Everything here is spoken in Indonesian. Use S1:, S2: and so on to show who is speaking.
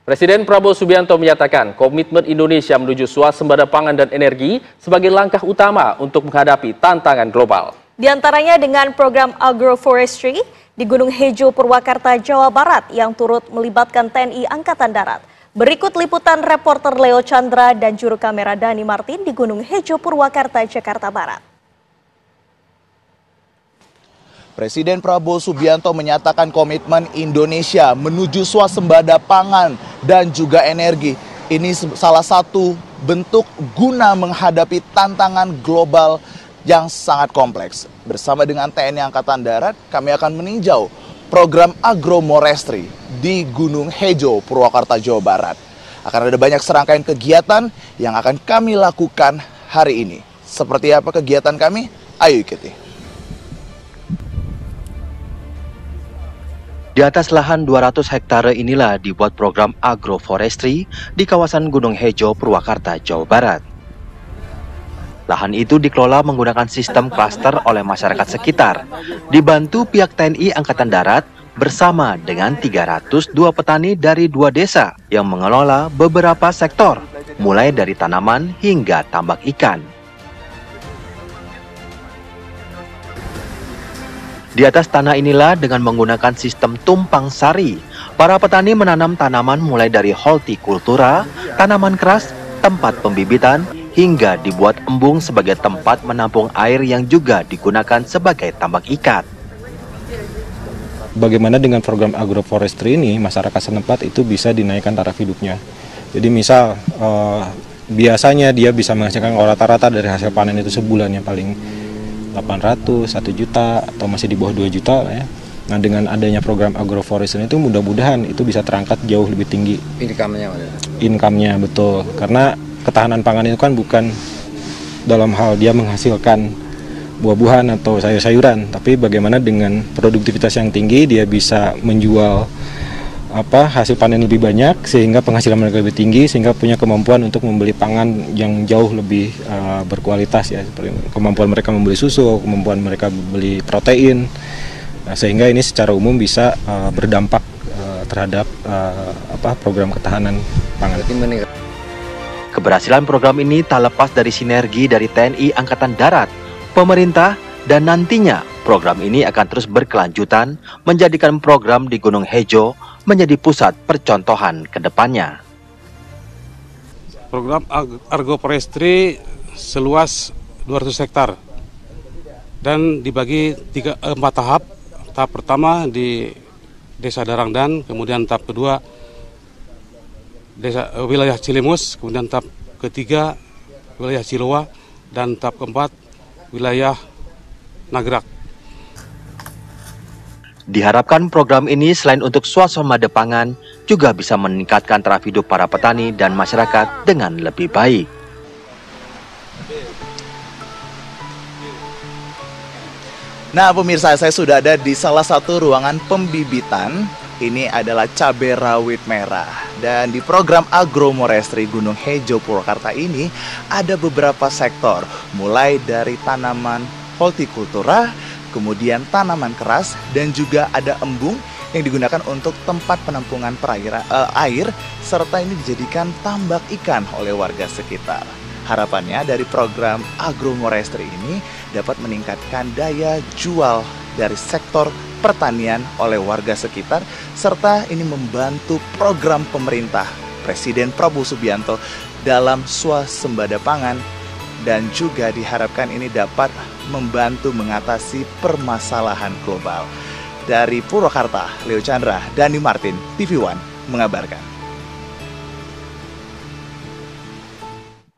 S1: Presiden Prabowo Subianto menyatakan komitmen Indonesia menuju swasembada pangan dan energi sebagai langkah utama untuk menghadapi tantangan global.
S2: Di antaranya dengan program agroforestry di Gunung Hejo, Purwakarta, Jawa Barat yang turut melibatkan TNI Angkatan Darat. Berikut liputan reporter Leo Chandra dan juru kamera Dani Martin di Gunung Hejo, Purwakarta, Jakarta Barat.
S3: Presiden Prabowo Subianto menyatakan komitmen Indonesia menuju swasembada pangan dan juga energi. Ini salah satu bentuk guna menghadapi tantangan global yang sangat kompleks. Bersama dengan TNI Angkatan Darat, kami akan meninjau program agroforestry di Gunung Hejo, Purwakarta, Jawa Barat. Akan ada banyak serangkaian kegiatan yang akan kami lakukan hari ini. Seperti apa kegiatan kami? Ayo ikuti.
S4: Di atas lahan 200 hektare inilah dibuat program agroforestry di kawasan Gunung Hejo, Purwakarta, Jawa Barat. Lahan itu dikelola menggunakan sistem klaster oleh masyarakat sekitar, dibantu pihak TNI Angkatan Darat bersama dengan 302 petani dari 2 desa yang mengelola beberapa sektor, mulai dari tanaman hingga tambak ikan. Di atas tanah inilah dengan menggunakan sistem tumpang sari, para petani menanam tanaman mulai dari hortikultura, tanaman keras, tempat pembibitan, hingga dibuat embung sebagai tempat menampung air yang juga digunakan sebagai tambak ikan.
S5: Bagaimana dengan program agroforestry ini, masyarakat setempat itu bisa dinaikkan taraf hidupnya. Jadi misal biasanya dia bisa menghasilkan rata-rata dari hasil panen itu sebulan yang paling 800, 1 juta, atau masih di bawah 2 juta ya. Nah, dengan adanya program agroforestry itu mudah-mudahan itu bisa terangkat jauh lebih tinggi. Income-nya betul. Karena ketahanan pangan itu kan bukan dalam hal dia menghasilkan buah-buahan atau sayur-sayuran, tapi bagaimana dengan produktivitas yang tinggi dia bisa menjual hasil panen lebih banyak sehingga penghasilan mereka lebih tinggi, sehingga punya kemampuan untuk membeli pangan yang jauh lebih berkualitas ya, seperti kemampuan mereka membeli susu, kemampuan mereka beli protein. Nah, sehingga ini secara umum bisa berdampak terhadap program ketahanan pangan.
S4: Keberhasilan program ini tak lepas dari sinergi dari TNI Angkatan Darat, pemerintah, dan nantinya program ini akan terus berkelanjutan menjadikan program di Gunung Hejo menjadi pusat percontohan ke depannya.
S6: Program agroforestry seluas 200 hektar dan dibagi 4 tahap. Tahap pertama di Desa Darangdan, kemudian tahap kedua wilayah Cilimus, kemudian tahap ketiga wilayah Cilowa, dan tahap keempat wilayah Nagrak.
S4: Diharapkan program ini selain untuk swasembada pangan, juga bisa meningkatkan taraf hidup para petani dan masyarakat dengan lebih baik.
S3: Nah pemirsa, saya sudah ada di salah satu ruangan pembibitan. Ini adalah cabai rawit merah. Dan di program agroforestry Gunung Hejo, Purwakarta ini ada beberapa sektor. Mulai dari tanaman hortikultura, kemudian tanaman keras, dan juga ada embung yang digunakan untuk tempat penampungan air, serta ini dijadikan tambak ikan oleh warga sekitar. Harapannya dari program agroforestry ini dapat meningkatkan daya jual dari sektor pertanian oleh warga sekitar, serta ini membantu program pemerintah Presiden Prabowo Subianto dalam swasembada pangan, dan juga diharapkan ini dapat membantu mengatasi permasalahan global. Dari Purwakarta, Leo Chandra, Dani Martin, TV One mengabarkan.